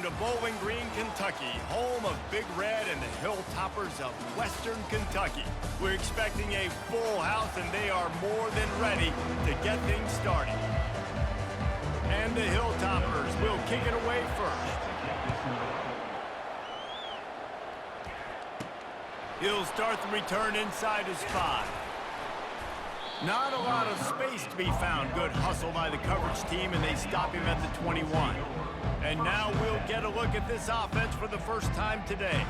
to Bowling Green, Kentucky, home of Big Red and the Hilltoppers of Western Kentucky. We're expecting a full house, and they are more than ready to get things started. And the Hilltoppers will kick it away first. He'll start the return inside his 5. Not a lot of space to be found. Good hustle by the coverage team, and they stop him at the 21. And now we'll get a look at this offense for the first time today.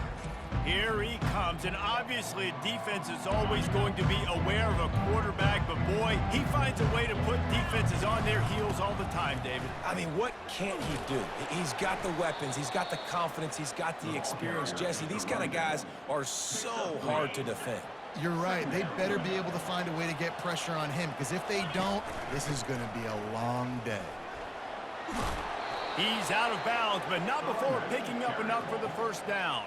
Here he comes, and obviously defense is always going to be aware of a quarterback, but boy, he finds a way to put defenses on their heels all the time, David. I mean, what can't he do? He's got the weapons, he's got the confidence, he's got the experience. Jesse, these kind of guys are so hard to defend. You're right. They better be able to find a way to get pressure on him, because if they don't, this is going to be a long day. He's out of bounds, but not before picking up enough for the first down.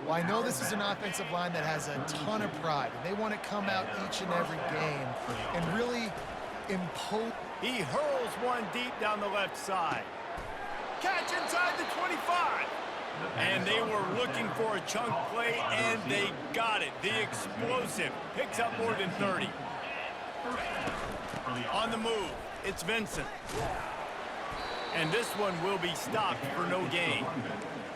Well, I know this is an offensive line that has a ton of pride, and they want to come out each and every game and really impose. He hurls one deep down the left side. Catch inside the 25. And they were looking for a chunk play, and they got it. The explosive picks up more than 30. On the move, it's Vincent. And this one will be stopped for no gain.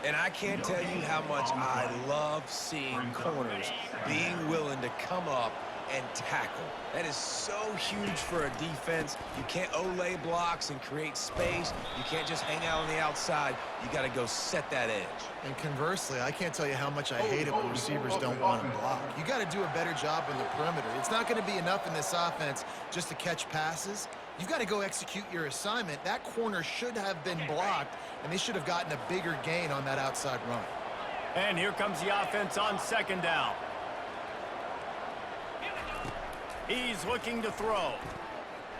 And I can't tell you how much I love seeing corners being willing to come up and tackle. That is so huge for a defense. You can't Olay blocks and create space. You can't just hang out on the outside. You got to go set that edge. And conversely, I can't tell you how much I hate it when receivers don't want to block. You got to do a better job in the perimeter. It's not going to be enough in this offense just to catch passes. You've got to go execute your assignment. That corner should have been blocked, and they should have gotten a bigger gain on that outside run. And here comes the offense on second down. He's looking to throw.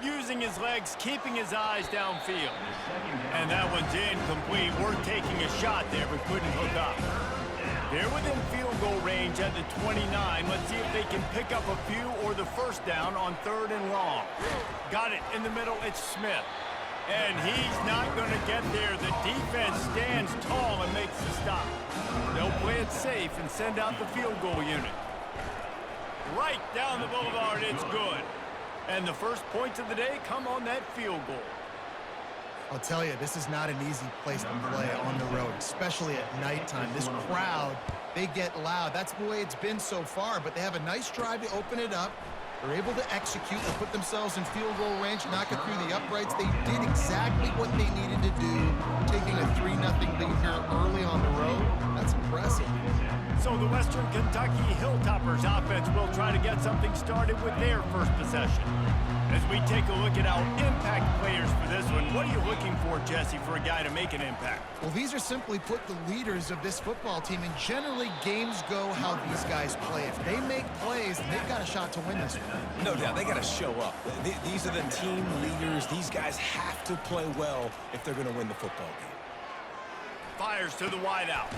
Using his legs, keeping his eyes downfield. And that one's incomplete. We're taking a shot there, but couldn't hook up. They're within field goal range at the 29. Let's see if they can pick up a few or the first down on 3rd and long. Got it in the middle. It's Smith. And he's not going to get there. The defense stands tall and makes the stop. They'll play it safe and send out the field goal unit. Right down the boulevard, it's good. And the first points of the day come on that field goal. I'll tell you, this is not an easy place to play on the road, especially at nighttime. This crowd, they get loud. That's the way it's been so far, but they have a nice drive to open it up. They're able to execute and put themselves in field goal range, knock it through the uprights. They did exactly what they needed to do, taking a 3-0 lead here early on the road. That's impressive. So the Western Kentucky Hilltoppers offense will try to get something started with their first possession. As we take a look at our impact players for this one, what are you looking for, Jesse, for a guy to make an impact? Well, these are simply put the leaders of this football team, and generally games go how these guys play. If they make plays, they've got a shot to win this one. No doubt, they got to show up. These are the team leaders. These guys have to play well if they're going to win the football game. Fires to the wideout.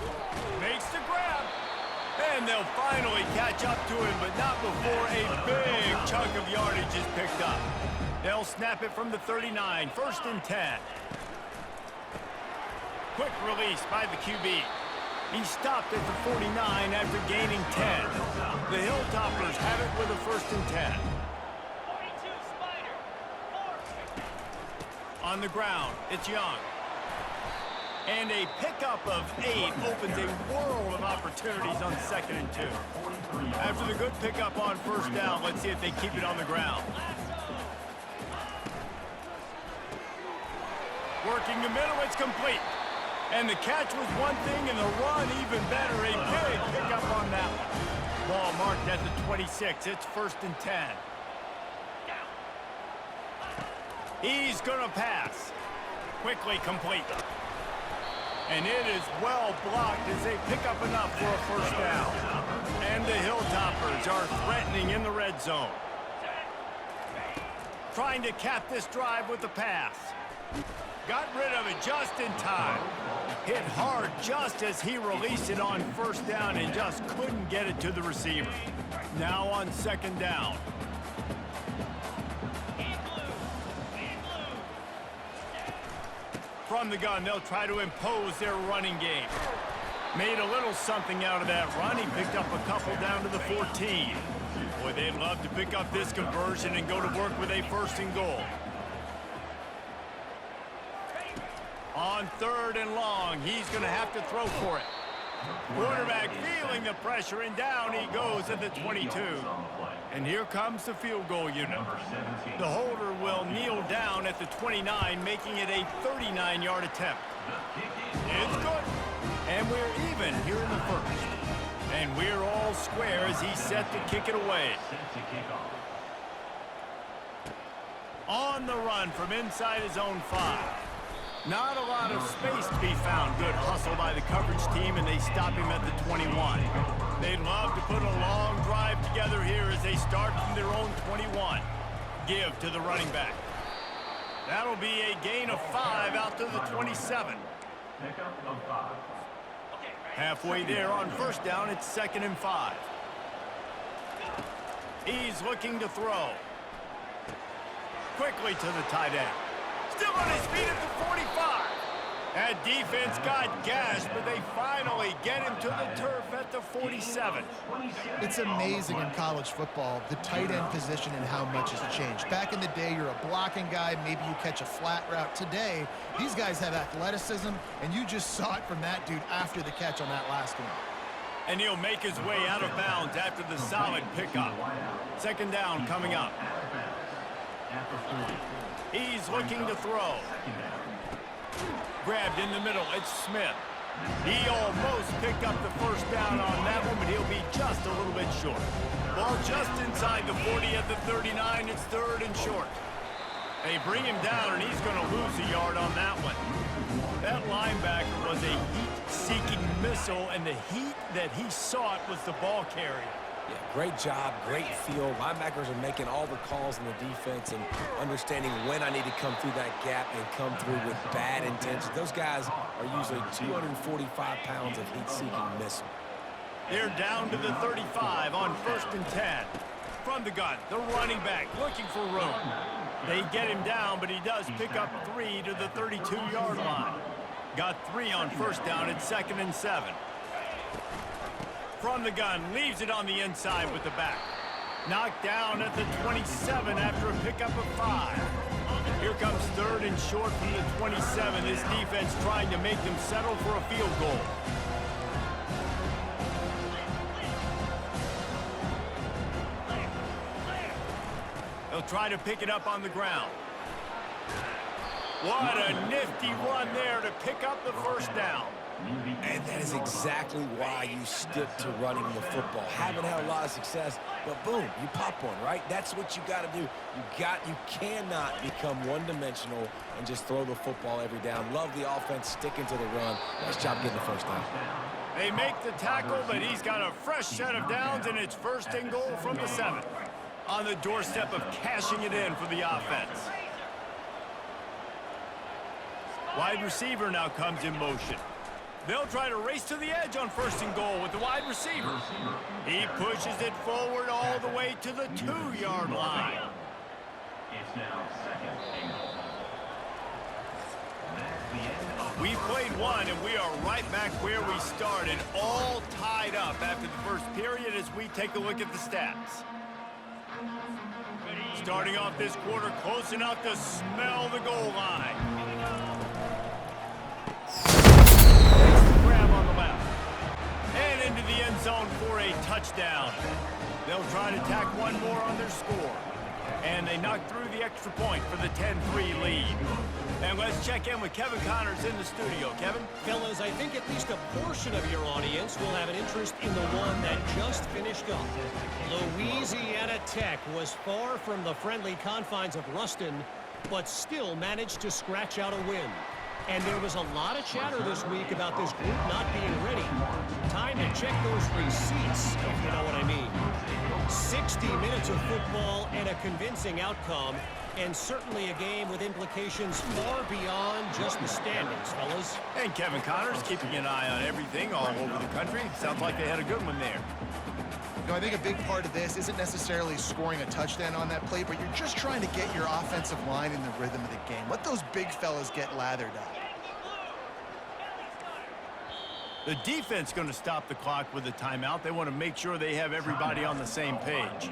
Makes the grab. And they'll finally catch up to him, but not before a big chunk of yardage is picked up. They'll snap it from the 39, 1st and 10. Quick release by the QB. He stopped at the 49 after gaining 10. The Hilltoppers have it with a 1st and 10. On the ground, it's Young. And a pickup of 8 opens a world of opportunities on 2nd and 2. After the good pickup on 1st down, let's see if they keep it on the ground. Working the middle, it's complete. And the catch was one thing, and the run even better. A big pickup on that one. Ball marked at the 26. It's 1st and 10. He's going to pass. Quickly complete. And it is well blocked as they pick up enough for a 1st down. And the Hilltoppers are threatening in the red zone. Trying to cap this drive with the pass. Got rid of it just in time. Hit hard just as he released it on 1st down and just couldn't get it to the receiver. Now on 2nd down. From the gun, they'll try to impose their running game. Made a little something out of that run. He picked up a couple down to the 14. Boy, they'd love to pick up this conversion and go to work with a 1st and goal. On 3rd and long, he's going to have to throw for it. Quarterback feeling the pressure, and down he goes at the 22. And here comes the field goal unit. The holder will kneel down at the 29, making it a 39-yard attempt. It's good. And we're even here in the 1st. And we're all square as he's set to kick it away. On the run from inside his own 5. Not a lot of space to be found. Good hustle by the coverage team, and they stop him at the 21. They'd love to put a long drive together here as they start from their own 21. Give to the running back. That'll be a gain of 5 out to the 27. Halfway there on 1st down, it's 2nd and 5. He's looking to throw. Quickly to the tight end. Still on his feet at the 45. That defense got gashed, but they finally get him to the turf at the 47. It's amazing in college football, the tight end position and how much has changed. Back in the day, you're a blocking guy, maybe you catch a flat route. Today, these guys have athleticism, and you just saw it from that dude after the catch on that last one. And he'll make his way out of bounds after the solid pickup. 2nd down coming up. He's looking to throw. Grabbed in the middle, it's Smith. He almost picked up the 1st down on that one, but he'll be just a little bit short. Ball just inside the 40 at the 39. It's 3rd and short. They bring him down, and he's going to lose a yard on that one. That linebacker was a heat-seeking missile, and the heat that he sought was the ball carrier. Yeah, great job, great feel. Linebackers are making all the calls in the defense and understanding when I need to come through that gap and come through with bad intentions. Those guys are usually 245 pounds of heat-seeking missile. They're down to the 35 on 1st and 10. From the gun, the running back looking for room. They get him down, but he does pick up 3 to the 32-yard line. Got 3 on 1st down at 2nd and 7. From the gun, leaves it on the inside with the back. Knocked down at the 27 after a pickup of 5. Here comes 3rd and short from the 27. This defense trying to make them settle for a field goal. They'll try to pick it up on the ground. What a nifty run there to pick up the 1st down. And that is exactly why you stick to running the football. Haven't had a lot of success, but boom, you pop one, right? That's what you got to do. You cannot become one-dimensional and just throw the football every down. Love the offense sticking to the run. Nice job getting the 1st down. They make the tackle, but he's got a fresh set of downs, and it's 1st and goal from the 7. On the doorstep of cashing it in for the offense. Wide receiver now comes in motion. They'll try to race to the edge on 1st and goal with the wide receiver. He pushes it forward all the way to the 2-yard line. It's now 2nd and goal. We've played one, and we are right back where we started, all tied up after the 1st period as we take a look at the stats. Starting off this quarter close enough to smell the goal line. Grab on the left. And into the end zone for a touchdown. They'll try to tack one more on their score. And they knock through the extra point for the 10-3 lead. And let's check in with Kevin Connors in the studio. Kevin? Fellas, I think at least a portion of your audience will have an interest in the one that just finished up. Louisiana Tech was far from the friendly confines of Ruston, but still managed to scratch out a win. And there was a lot of chatter this week about this group not being ready. Time to check those receipts, if you know what I mean. 60 minutes of football and a convincing outcome, and certainly a game with implications far beyond just the standings, fellas. And Kevin Connors keeping an eye on everything all over the country. Sounds like they had a good one there. You know, I think a big part of this isn't necessarily scoring a touchdown on that play, but you're just trying to get your offensive line in the rhythm of the game. Let those big fellas get lathered up. The defense going to stop the clock with a timeout. They want to make sure they have everybody on the same page.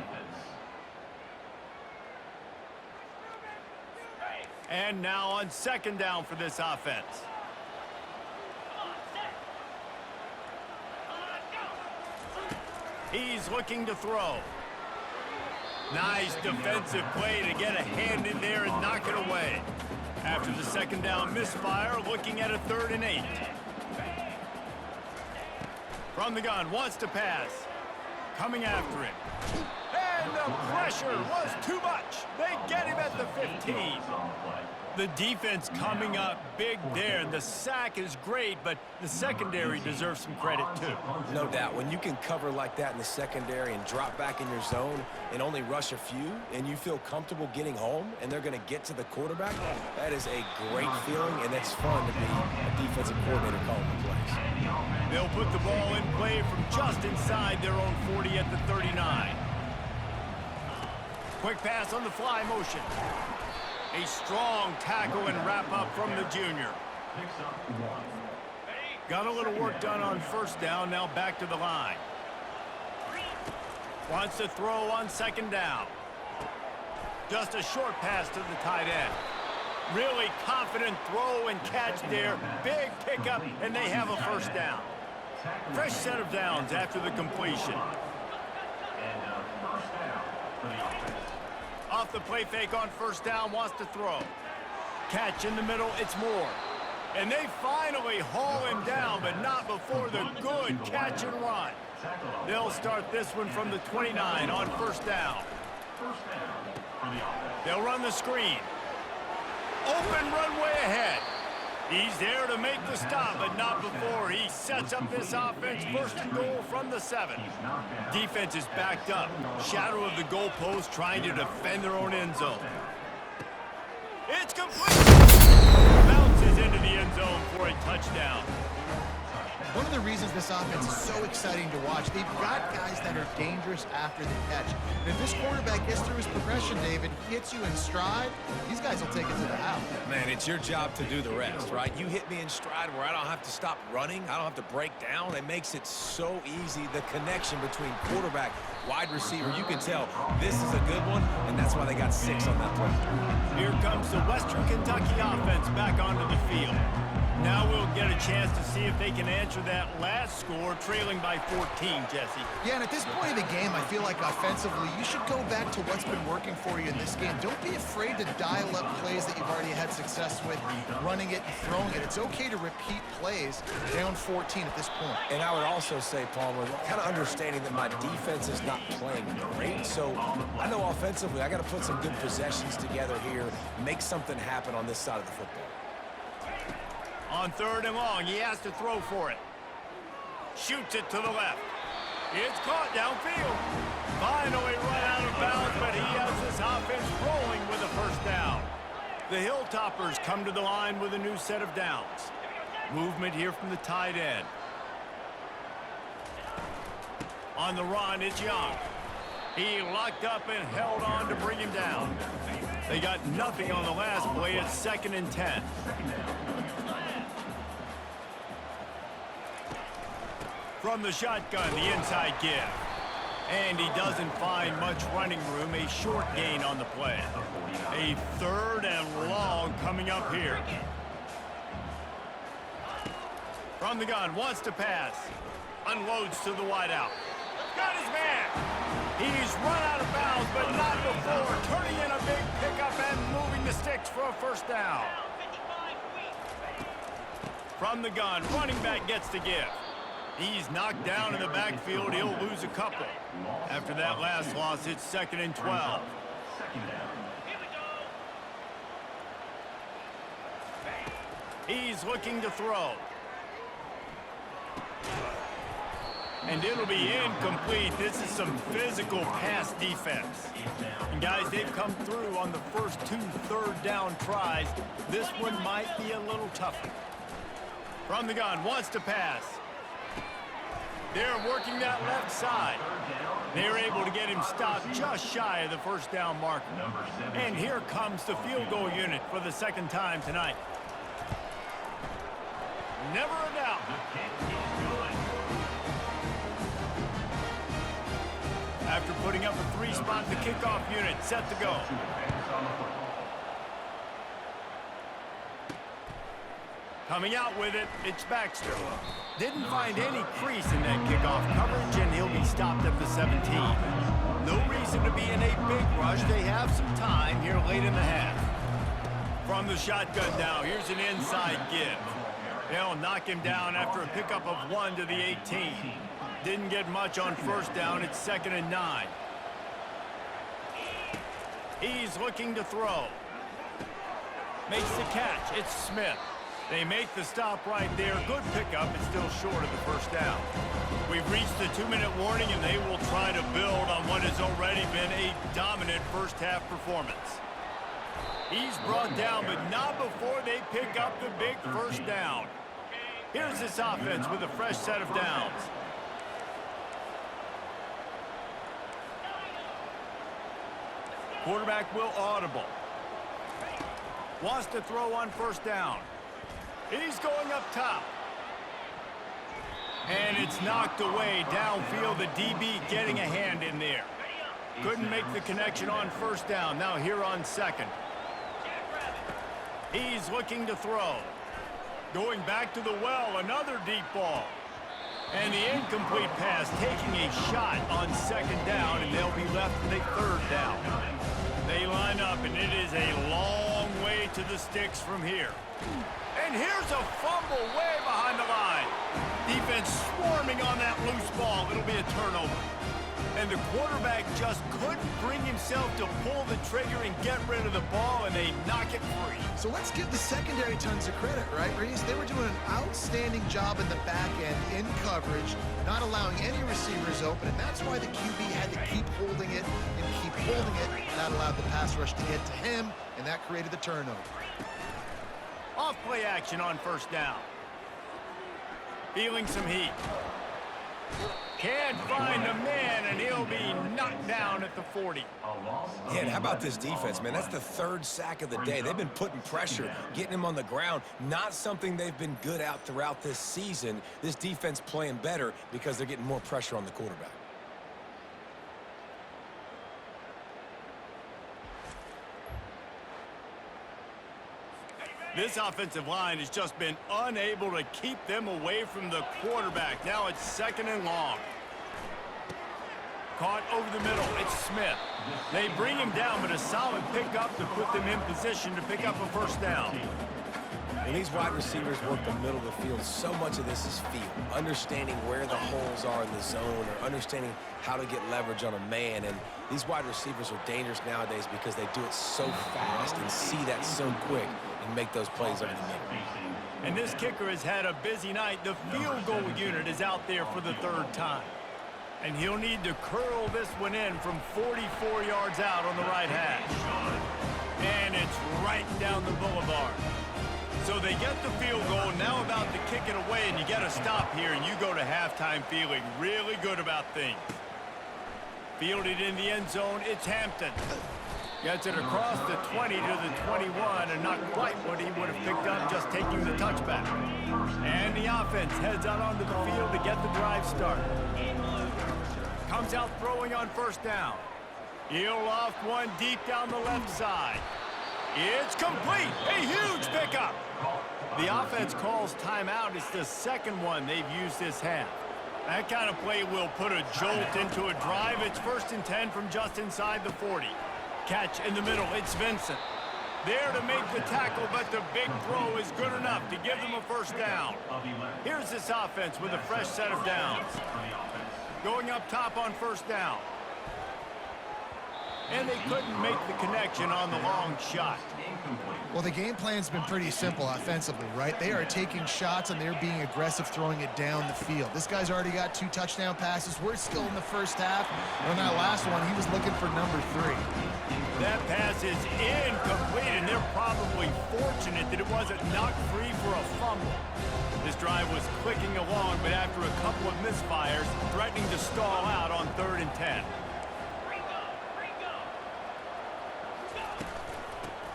And now on second down for this offense. He's looking to throw. Nice defensive play to get a hand in there and knock it away. After the second down misfire, looking at a 3rd and 8. From the gun, wants to pass. Coming after him. And the pressure was too much. They get him at the 15. The defense coming up big there. The sack is great, but the secondary deserves some credit too. No doubt. When you can cover like that in the secondary and drop back in your zone and only rush a few, and you feel comfortable getting home, and they're going to get to the quarterback, that is a great feeling, and it's fun to be a defensive coordinator calling the plays. They'll put the ball in play from just inside their own 40 at the 39. Quick pass on the fly motion. A strong tackle and wrap up from the junior. Got a little work done on first down, now back to the line. Wants to throw on second down. Just a short pass to the tight end. Really confident throw and catch there. Big pickup, and they have a first down. Fresh set of downs after the completion. Off the play fake on first down, wants to throw. Catch in the middle, it's Moore. And they finally haul him down, but not before the good catch and run. They'll start this one from the 29 on first down. They'll run the screen. Open runway ahead. He's there to make the stop, but not before he sets up this offense. First and goal from the 7. Defense is backed up. Shadow of the goalpost trying to defend their own end zone. It's complete. Bounces into the end zone for a touchdown. One of the reasons this offense is so exciting to watch, they've got guys that are dangerous after the catch. And if this quarterback gets through his progression, David, hits you in stride, these guys will take it to the house. Man, it's your job to do the rest, right? You hit me in stride where I don't have to stop running. I don't have to break down. It makes it so easy. The connection between quarterback, wide receiver, you can tell this is a good one, and that's why they got 6 on that play. Here comes the Western Kentucky offense back onto the field. Now we'll get a chance to see if they can answer that last score, trailing by 14, Jesse. Yeah, and at this point of the game, I feel like offensively, you should go back to what's been working for you in this game. Don't be afraid to dial up plays that you've already had success with, running it and throwing it. It's okay to repeat plays down 14 at this point. And I would also say, Palmer, kind of understanding that my defense is not playing great, so I know offensively I got to put some good possessions together here, make something happen on this side of the football. On 3rd and long, he has to throw for it. Shoots it to the left. It's caught downfield. Finally run out of bounds, but he has this offense rolling with a first down. The Hilltoppers come to the line with a new set of downs. Movement here from the tight end. On the run, it's Young. He locked up and held on to bring him down. They got nothing on the last play. It's 2nd and 10. From the shotgun, the inside give. And he doesn't find much running room. A short gain on the play. A 3rd and long coming up here. From the gun, wants to pass. Unloads to the wideout. Got his man. He's run out of bounds, but not before turning in a big pickup and moving the sticks for a first down. From the gun, running back gets the give. He's knocked down in the backfield. He'll lose a couple. After that last loss, it's 2nd and 12. He's looking to throw. And it'll be incomplete. This is some physical pass defense. And guys, they've come through on the first 2 3rd down tries. This one might be a little tougher. From the gun, wants to pass. They're working that left side. They're able to get him stopped just shy of the first down marker. And here comes the field goal unit for the 2nd time tonight. Never a doubt. putting up a 3-spot in the kickoff unit, set to go. Coming out with it, it's Baxter. Didn't find any crease in that kickoff coverage, and he'll be stopped at the 17. No reason to be in a big rush. They have some time here late in the half. From the shotgun now, here's an inside give. They'll knock him down after a pickup of 1 to the 18. Didn't get much on first down. It's 2nd and 9. He's looking to throw. Makes the catch. It's Smith. They make the stop right there. Good pickup. It's still short of the first down. We've reached the 2-minute warning, and they will try to build on what has already been a dominant first-half performance. He's brought down, but not before they pick up the big first down. Here's this offense with a fresh set of downs. Quarterback will audible. Wants to throw on first down. He's going up top. And it's knocked away downfield. The DB getting a hand in there. Couldn't make the connection on first down. Now here on second. He's looking to throw. Going back to the well, another deep ball. And the incomplete pass taking a shot on second down, and they'll be left with a third down. They line up, and it is a long way to the sticks from here. And here's a fumble way behind the line. Defense swarming on that loose ball. It'll be a turnover. And the quarterback just couldn't bring himself to pull the trigger and get rid of the ball, and they knock it free. So let's give the secondary tons of credit, right, Reese? They were doing an outstanding job in the back end in coverage, not allowing any receivers open, and that's why the QB had to keep holding it and keep holding it. That allowed the pass rush to get to him, and that created the turnover. Off play action on first down. Feeling some heat. Can't find a man, and he'll be knocked down at the 40. Yeah, and how about this defense, man? That's the 3rd sack of the day. They've been putting pressure, getting him on the ground. Not something they've been good at throughout this season. This defense playing better because they're getting more pressure on the quarterback. This offensive line has just been unable to keep them away from the quarterback. Now it's 2nd and long. Caught over the middle. It's Smith. They bring him down, but a solid pickup to put them in position to pick up a first down. When these wide receivers work the middle of the field, so much of this is feel. Understanding where the holes are in the zone or understanding how to get leverage on a man. And these wide receivers are dangerous nowadays because they do it so fast and see that so quick and make those plays over the middle. And this kicker has had a busy night. The field goal unit is out there for the 3rd time. And he'll need to curl this one in from 44 yards out on the right hash. And it's right down the boulevard. So they get the field goal, now about to kick it away, and you get a stop here, and you go to halftime feeling really good about things. Fielded in the end zone, it's Hampton. Gets it across the 20 to the 21, and not quite what he would have picked up just taking the touchback. And the offense heads out onto the field to get the drive started. Comes out throwing on first down. He'll loft one deep down the left side. It's complete. A huge pickup. The offense calls timeout. It's the 2nd one they've used this half. That kind of play will put a jolt into a drive. It's 1st and 10 from just inside the 40. Catch in the middle. It's Vincent. There to make the tackle, but the big throw is good enough to give them a first down. Here's this offense with a fresh set of downs. Going up top on first down. And they couldn't make the connection on the long shot. Well, the game plan's been pretty simple offensively, right? They are taking shots, and they're being aggressive throwing it down the field. This guy's already got 2 touchdown passes. We're still in the first half. On that last one, he was looking for number 3. That pass is incomplete, and they're probably fortunate that it wasn't knocked free for a fumble. This drive was clicking along, but after a couple of misfires, threatening to stall out on 3rd and 10.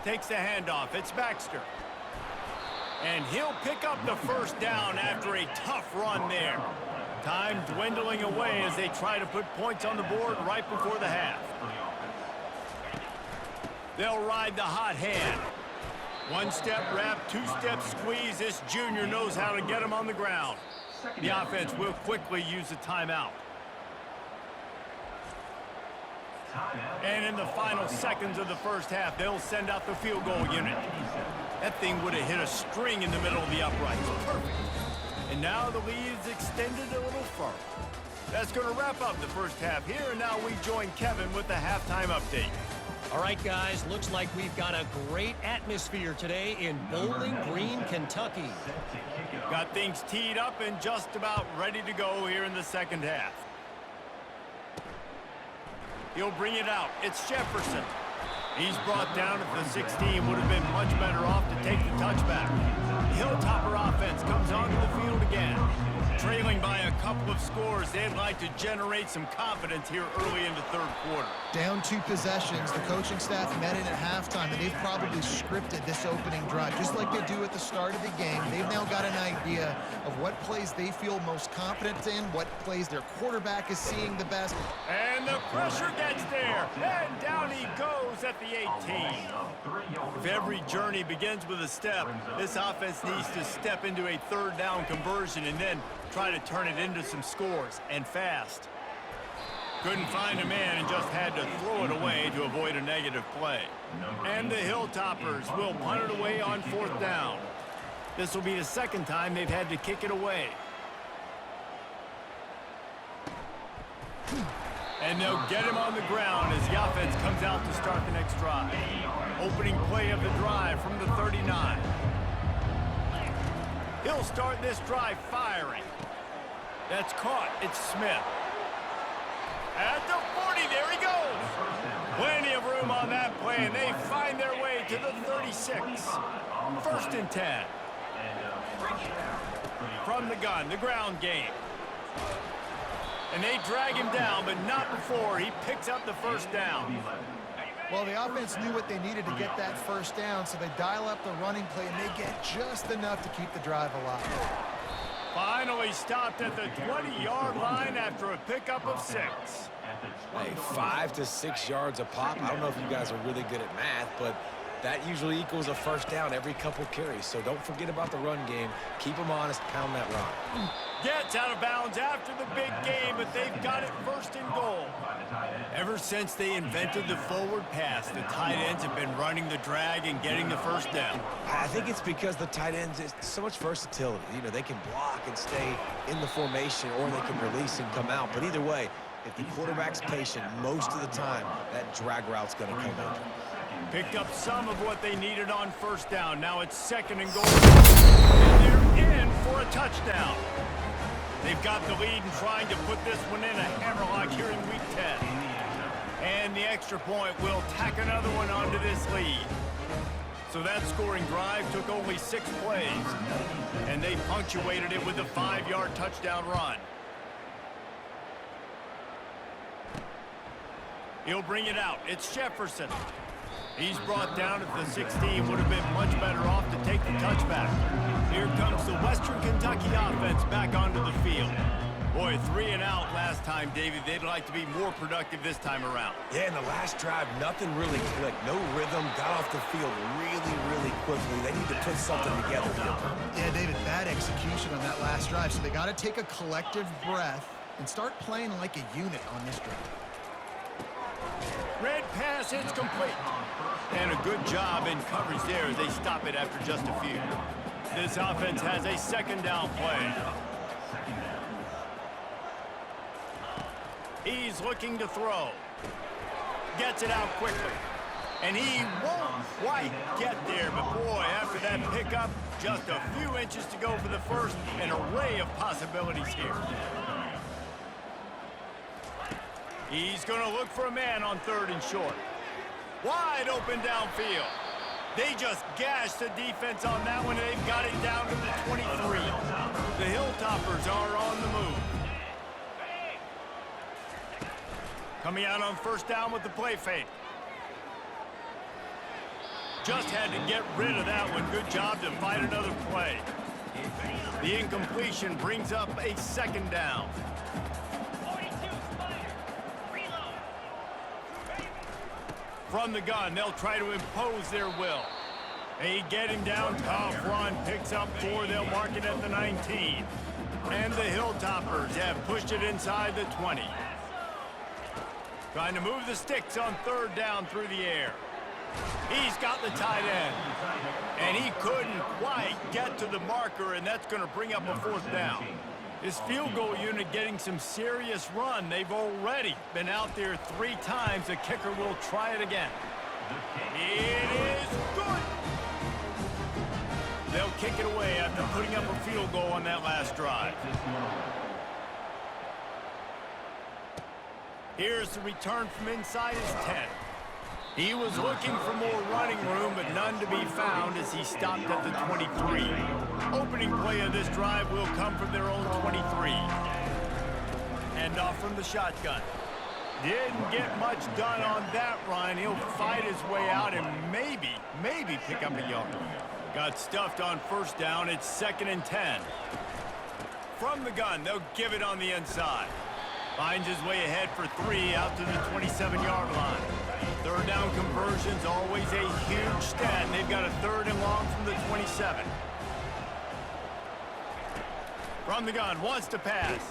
Takes the handoff. It's Baxter. And he'll pick up the first down after a tough run there. Time dwindling away as they try to put points on the board right before the half. They'll ride the hot hand. One-step wrap, two-step squeeze. This junior knows how to get him on the ground. The offense will quickly use a timeout. And in the final seconds of the first half, they'll send out the field goal unit. That thing would have hit a string in the middle of the uprights. Perfect. And now the lead's extended a little further. That's going to wrap up the first half here, and now we join Kevin with the halftime update. All right, guys, looks like we've got a great atmosphere today in Bowling Green, Kentucky. Got things teed up and just about ready to go here in the second half. He'll bring it out. It's Jefferson. He's brought down at the 16. Would have been much better off to take the touchback. The Hilltopper offense comes onto the field again. Trailing by a couple of scores, they'd like to generate some confidence here early in the third quarter. Down 2 possessions, the coaching staff met in at halftime, and they've probably scripted this opening drive. Just like they do at the start of the game, they've now got an idea of what plays they feel most confident in, what plays their quarterback is seeing the best. And the pressure gets there, and down he goes at the 18. If every journey begins with a step, this offense needs to step into a third down conversion and then try to turn it into some scores, and fast. Couldn't find a man and just had to throw it away to avoid a negative play. And the Hilltoppers will punt it away on fourth down. This will be the second time they've had to kick it away. And they'll get him on the ground as the offense comes out to start the next drive. Opening play of the drive from the 39. He'll start this drive firing. That's caught. It's Smith. At the 40, there he goes. Plenty of room on that play, and they find their way to the 36. First and 10. From the gun, the ground game. And they drag him down, but not before he picks up the first down. Well, the offense knew what they needed to get that first down, so they dial up the running play, and they get just enough to keep the drive alive. Finally stopped at the 20-yard line after a pickup of 6. Hey, 5 to 6 yards a pop. I don't know if you guys are really good at math, but that usually equals a first down every couple carries. So don't forget about the run game. Keep them honest, pound that rock. Gets out of bounds after the big game, but they've got it first and goal. Ever since they invented the forward pass, the tight ends have been running the drag and getting the first down. I think it's because the tight ends, it's so much versatility. You know, they can block and stay in the formation, or they can release and come out. But either way, if the quarterback's patient, most of the time, that drag route's going to come in. Picked up some of what they needed on first down. Now it's second and goal. And they're in for a touchdown. They've got the lead and trying to put this one in a hammerlock here in week 10. And the extra point will tack another one onto this lead. So that scoring drive took only 6 plays. And they punctuated it with a 5-yard touchdown run. He'll bring it out. It's Jefferson. He's brought down at the 16. Would have been much better off to take the touchback. Here comes the Western Kentucky offense back onto the field. Boy, 3 and out last time, David. They'd like to be more productive this time around. Yeah, in the last drive, nothing really clicked. No rhythm, got off the field really quickly. They need to put something together here. Yeah, David, bad execution on that last drive, so they got to take a collective breath and start playing like a unit on this drive. Red pass, it's complete. And a good job in coverage there as they stop it after just a few. This offense has a second down play. He's looking to throw. Gets it out quickly. And he won't quite get there, but boy, after that pickup, just a few inches to go for the first. An array of possibilities here. He's going to look for a man on third and short. Wide open downfield. They just gashed the defense on that one, and they've got it down to the 23. The Hilltoppers are on the move. Coming out on first down with the play fake. Just had to get rid of that one. Good job to fight another play. The incompletion brings up a 2nd down. From the gun, they'll try to impose their will. They get him down, tough run, picks up 4, they'll mark it at the 19. And the Hilltoppers have pushed it inside the 20. Trying to move the sticks on 3rd down through the air. He's got the tight end. And he couldn't quite get to the marker, and that's going to bring up a 4th down. This field goal unit getting some serious run. They've already been out there 3 times. The kicker will try it again. It is good. They'll kick it away after putting up a field goal on that last drive. Here's the return from inside his 10. He was looking for more running room, but none to be found as he stopped at the 23. Opening play of this drive will come from their own 23. And off from the shotgun. Didn't get much done on that run. He'll fight his way out and maybe pick up a yard. Got stuffed on 1st down. It's 2nd and 10. From the gun, they'll give it on the inside. Finds his way ahead for 3 out to the 27-yard line. 3rd down conversion's always a huge stat, and they've got a 3rd and long from the 27. From the gun, wants to pass.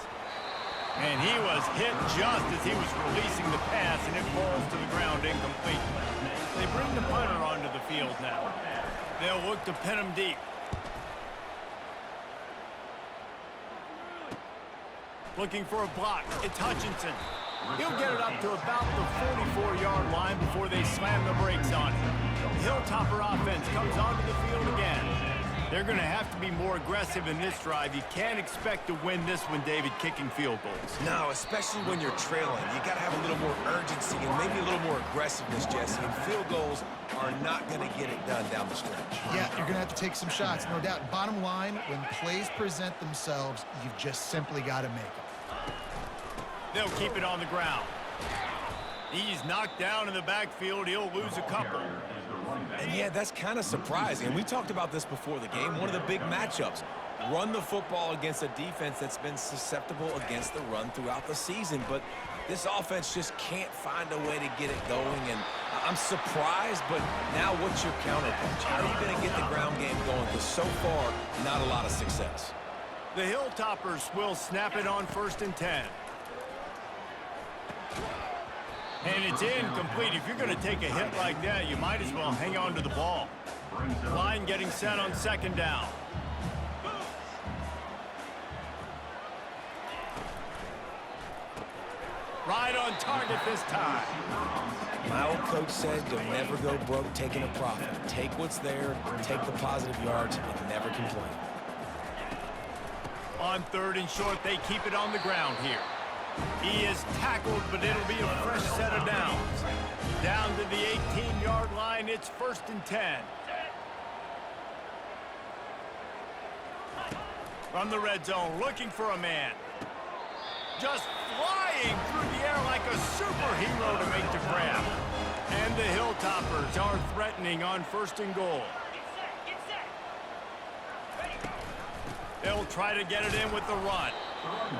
And he was hit just as he was releasing the pass, and it falls to the ground incomplete. They bring the punter onto the field now. They'll look to pin him deep. Looking for a block. It's Hutchinson. He'll get it up to about the 44-yard line before they slam the brakes on him. The Hilltopper offense comes onto the field again. They're going to have to be more aggressive in this drive. You can't expect to win this one, David, kicking field goals. No, especially when you're trailing. You got to have a little more urgency and maybe a little more aggressiveness, Jesse. And field goals are not going to get it done down the stretch. Yeah, you're going to have to take some shots, no doubt. Bottom line, when plays present themselves, you've just simply got to make them. They'll keep it on the ground. He's knocked down in the backfield. He'll lose a couple. And yeah, that's kind of surprising. And we talked about this before the game. One of the big matchups. Run the football against a defense that's been susceptible against the run throughout the season. But this offense just can't find a way to get it going. And I'm surprised, but now what's your counterpunch? How are you going to get the ground game going? Because so far, not a lot of success. The Hilltoppers will snap it on 1st and 10. And it's incomplete. If you're going to take a hit like that, you might as well hang on to the ball. Line getting set on 2nd down. Right on target this time. My old coach said you'll never go broke taking a profit. Take what's there, take the positive yards, and never complain. On 3rd and short, they keep it on the ground here. He is tackled, but it'll be a fresh set of downs. Down to the 18-yard line, it's 1st and 10. From the red zone, looking for a man. Just flying through the air like a superhero to make the grab. And the Hilltoppers are threatening on 1st and goal. They'll try to get it in with the run.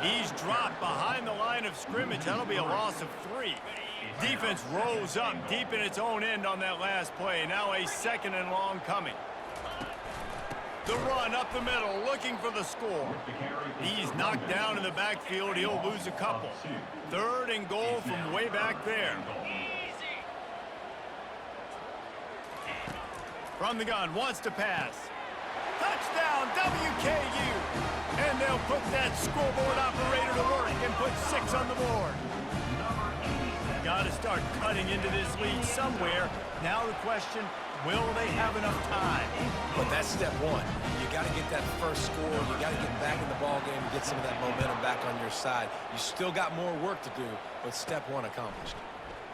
He's dropped behind the line of scrimmage. That'll be a loss of 3. Defense rose up deep in its own end on that last play. Now a 2nd and long coming. The run up the middle, looking for the score. He's knocked down in the backfield. He'll lose a couple. 3rd and goal from way back there. From the gun, wants to pass. Touchdown, WKU! And they'll put that scoreboard operator to work and put 6 on the board. Got to start cutting into this lead somewhere. Now the question, will they have enough time? But that's step 1. You got to get that first score. You got to get back in the ball game and get some of that momentum back on your side. You still got more work to do, but step 1 accomplished.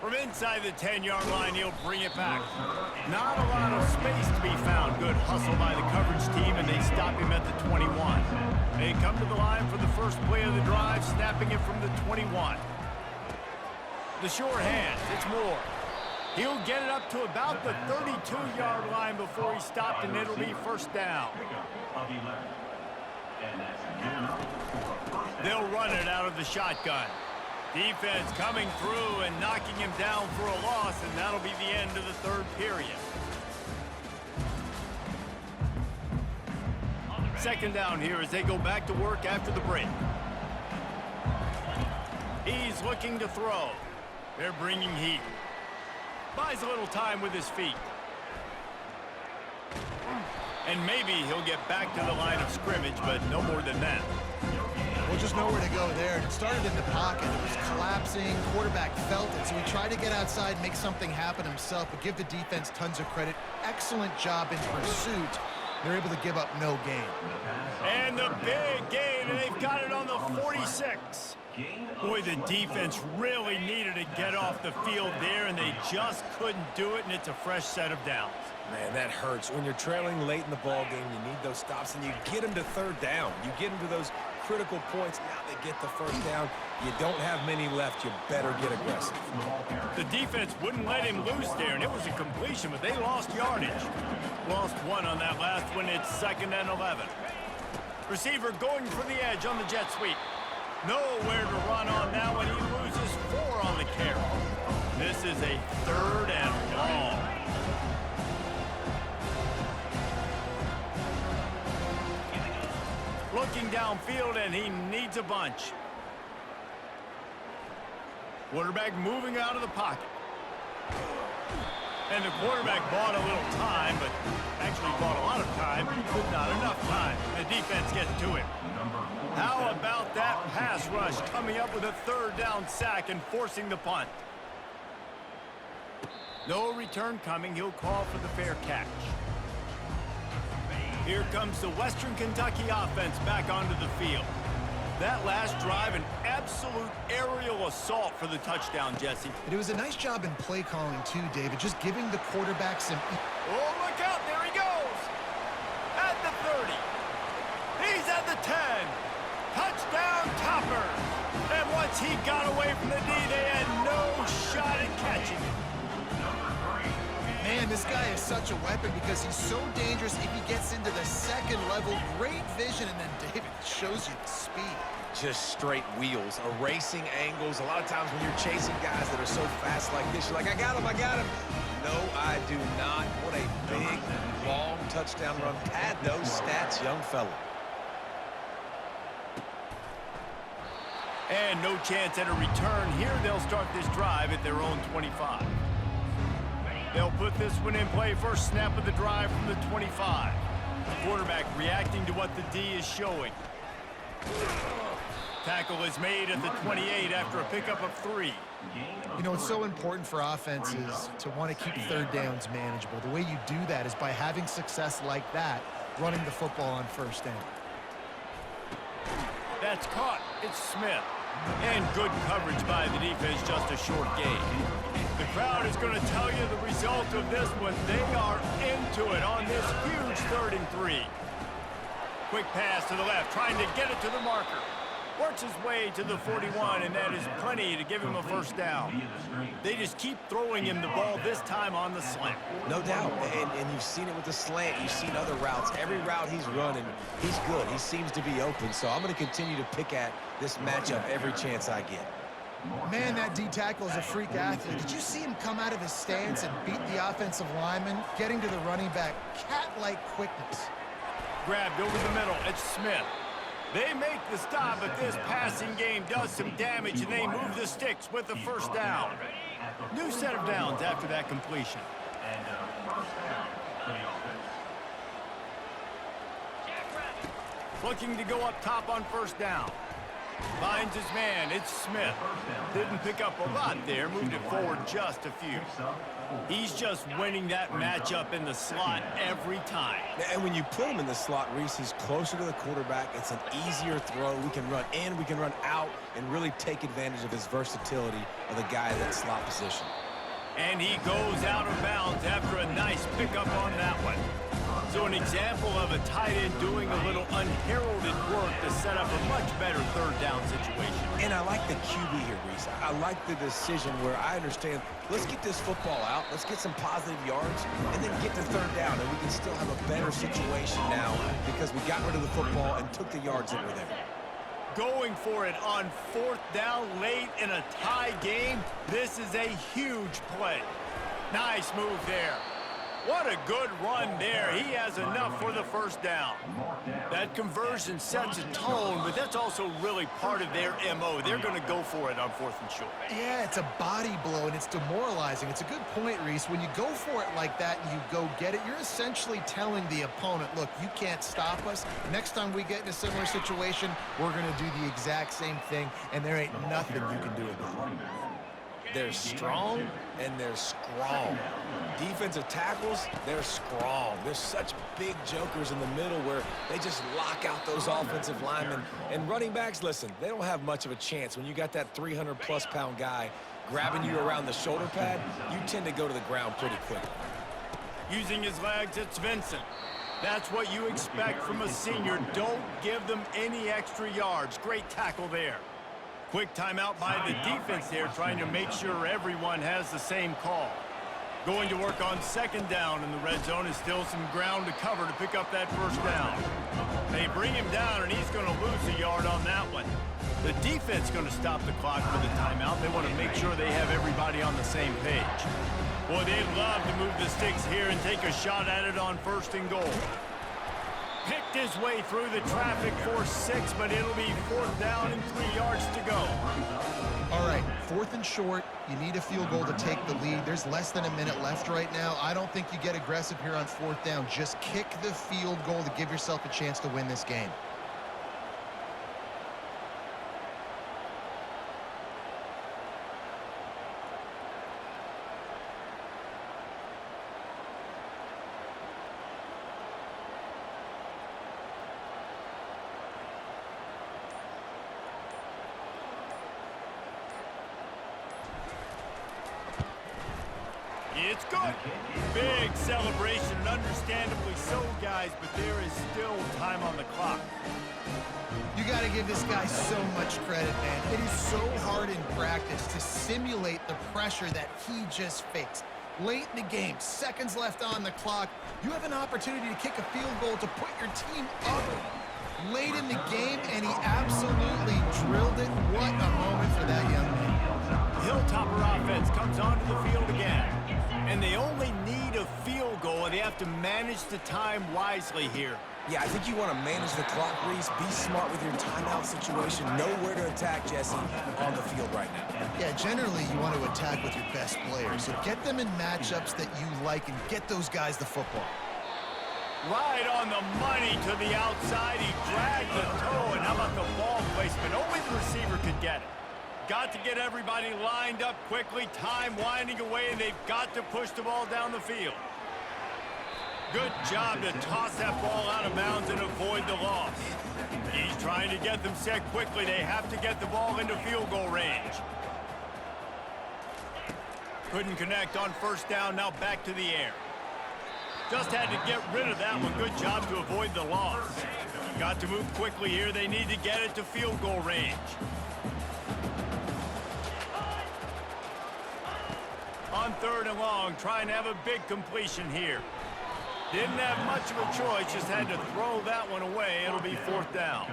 From inside the 10-yard line, he'll bring it back. Not a lot of space to be found. Good hustle by the coverage team, and they stop him at the 21. They come to the line for the first play of the drive, snapping it from the 21. The short hands, it's Moore. He'll get it up to about the 32-yard line before he's stopped, and it'll be first down. They'll run it out of the shotgun. Defense coming through and knocking him down for a loss, and that'll be the end of the third period. Second down here as they go back to work after the break. He's looking to throw. They're bringing heat. Buys a little time with his feet. And maybe he'll get back to the line of scrimmage, but no more than that. Well, just nowhere to go there. It started in the pocket. It was collapsing. Quarterback felt it, so he tried to get outside and make something happen himself, but give the defense tons of credit. Excellent job in pursuit. They're able to give up no gain. And the big gain, and they've got it on the 46. Boy, the defense really needed to get off the field there, and they just couldn't do it, and it's a fresh set of downs. Man, that hurts. When you're trailing late in the ball game, you need those stops, and you get them to third down. You get them to those critical points. Now they get the first down. You don't have many left. You better get aggressive. The defense wouldn't let him loose there, and it was a completion, but they lost yardage. Lost one on that last one. It's 2nd and 11. Receiver going for the edge on the jet sweep. Nowhere to run on now, and he loses 4 on the carry. This is a 3rd and long. Looking downfield, and he needs a bunch. Quarterback moving out of the pocket. And the quarterback bought a little time, but actually bought a lot of time, but not enough time. The defense gets to him. How about that pass rush coming up with a 3rd down sack and forcing the punt? No return coming. He'll call for the fair catch. Here comes the Western Kentucky offense back onto the field. That last drive, an absolute aerial assault for the touchdown, Jesse. But it was a nice job in play calling, too, David, just giving the quarterback some... Oh, look out. There he goes. At the 30. He's at the 10. Touchdown, Topper. And once he got away from the D, they had no shot at catching it. Man, this guy is such a weapon because he's so dangerous if he gets into the second level. Great vision, and then David shows you the speed. Just straight wheels, erasing angles. A lot of times when you're chasing guys that are so fast like this, you're like, I got him, I got him. No, I do not. What a big, long touchdown run. Pad those stats, young fella. And no chance at a return here. They'll start this drive at their own 25. They'll put this one in play. First snap of the drive from the 25. The quarterback reacting to what the D is showing. Tackle is made at the 28 after a pickup of 3. You know, it's so important for offenses to want to keep 3rd downs manageable. The way you do that is by having success like that, running the football on 1st down. That's caught. It's Smith. And good coverage by the defense, just a short gain. The crowd is going to tell you the result of this one. They are into it on this huge 3rd and 3. Quick pass to the left, trying to get it to the marker. Works his way to the 41, and that is plenty to give him a 1st down. They just keep throwing him the ball, this time on the slant. No doubt, and you've seen it with the slant. You've seen other routes. Every route he's running, he's good. He seems to be open, so I'm going to continue to pick at this matchup every chance I get. Man, that D tackle is a freak athlete. Did you see him come out of his stance and beat the offensive lineman, getting to the running back? Cat-like quickness. Grabbed over the middle. It's Smith. They make the stop, but this passing game does some damage, and they move the sticks with the 1st down. New set of downs after that completion. Looking to go up top on 1st down. Finds his man. It's Smith. Didn't pick up a lot there. Moved it forward just a few. He's just winning that matchup in the slot every time. And when you put him in the slot, Reese, he's closer to the quarterback. It's an easier throw. We can run in, we can run out, and really take advantage of his versatility of the guy in that slot position. And he goes out of bounds after a nice pickup on that one. So an example of a tight end doing a little unheralded work to set up a much better third down situation. And I like the QB here, Reese. I like the decision where I understand, let's get this football out, let's get some positive yards, and then get to third down, and we can still have a better situation now because we got rid of the football and took the yards that were there. Going for it on fourth down late in a tie game, this is a huge play. Nice move there. What a good run there. He has enough for the first down. That conversion sets a tone, but that's also really part of their MO. They're going to go for it on fourth and short. Yeah, it's a body blow, and it's demoralizing. It's a good point, Reese. When you go for it like that and you go get it, you're essentially telling the opponent, look, you can't stop us. Next time we get in a similar situation, we're going to do the exact same thing, and there ain't nothing you can do about it. They're strong, and they're strong. Defensive tackles, they're strong. There's such big jokers in the middle where they just lock out those offensive linemen. And running backs, listen, they don't have much of a chance. When you got that 300-plus pound guy grabbing you around the shoulder pad, you tend to go to the ground pretty quickly. Using his legs, it's Vincent. That's what you expect from a senior. Don't give them any extra yards. Great tackle there. Quick timeout by the defense there, trying to make sure everyone has the same call. Going to work on second down in the red zone is still some ground to cover to pick up that first down. They bring him down, and he's going to lose a yard on that one. The defense going to stop the clock for the timeout. They want to make sure they have everybody on the same page. Boy, they'd love to move the sticks here and take a shot at it on first and goal. Picked his way through the traffic for 6, but it'll be fourth down and 3 yards to go. All right, fourth and short. You need a field goal to take the lead. There's less than a minute left right now. I don't think you get aggressive here on fourth down. Just kick the field goal to give yourself a chance to win this game. It's good. Big celebration, and understandably so, guys, but there is still time on the clock. You got to give this guy so much credit, man. It is so hard in practice to simulate the pressure that he just faced. Late in the game, seconds left on the clock, you have an opportunity to kick a field goal to put your team up late in the game, and he absolutely drilled it. What a moment for that young man. Hilltopper offense comes onto the field again. And they only need a field goal, and they have to manage the time wisely here. Yeah, I think you want to manage the clock, Reese. Be smart with your timeout situation. Know where to attack, Jesse, on the field right now. Yeah, generally you want to attack with your best players. So get them in matchups that you like and get those guys the football. Right on the money to the outside. He dragged the toe, and how about the ball placement? Only the receiver could get it. Got to get everybody lined up quickly. Time winding away, and they've got to push the ball down the field. Good job to toss that ball out of bounds and avoid the loss. He's trying to get them set quickly. They have to get the ball into field goal range. Couldn't connect on first down. Now back to the air. Just had to get rid of that one. Good job to avoid the loss. Got to move quickly here. They need to get it to field goal range. On third and long, trying to have a big completion here. Didn't have much of a choice, just had to throw that one away. It'll be fourth down.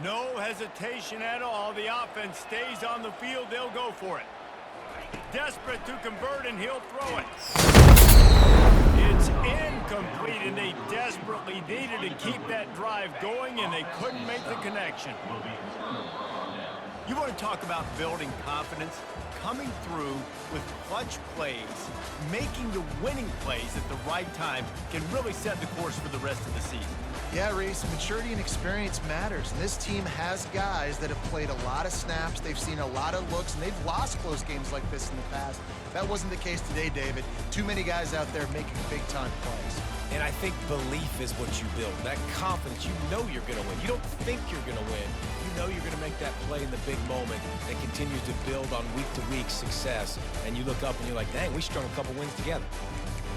No hesitation at all. The offense stays on the field. They'll go for it. Desperate to convert, and he'll throw it. It's incomplete, and they desperately needed to keep that drive going, and they couldn't make the connection. You want to talk about building confidence? Coming through with clutch plays, making the winning plays at the right time can really set the course for the rest of the season. Yeah, Reese, maturity and experience matters. And this team has guys that have played a lot of snaps. They've seen a lot of looks, and they've lost close games like this in the past. That wasn't the case today, David. Too many guys out there making big-time plays. And I think belief is what you build. That confidence, you know you're going to win. You don't think you're going to win. You know you're going to make that play in the big moment that continues to build on week-to-week success. And you look up and you're like, dang, we strung a couple wins together.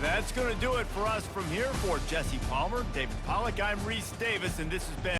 That's going to do it for us from here. For Jesse Palmer, David Pollack, I'm Reese Davis, and this has been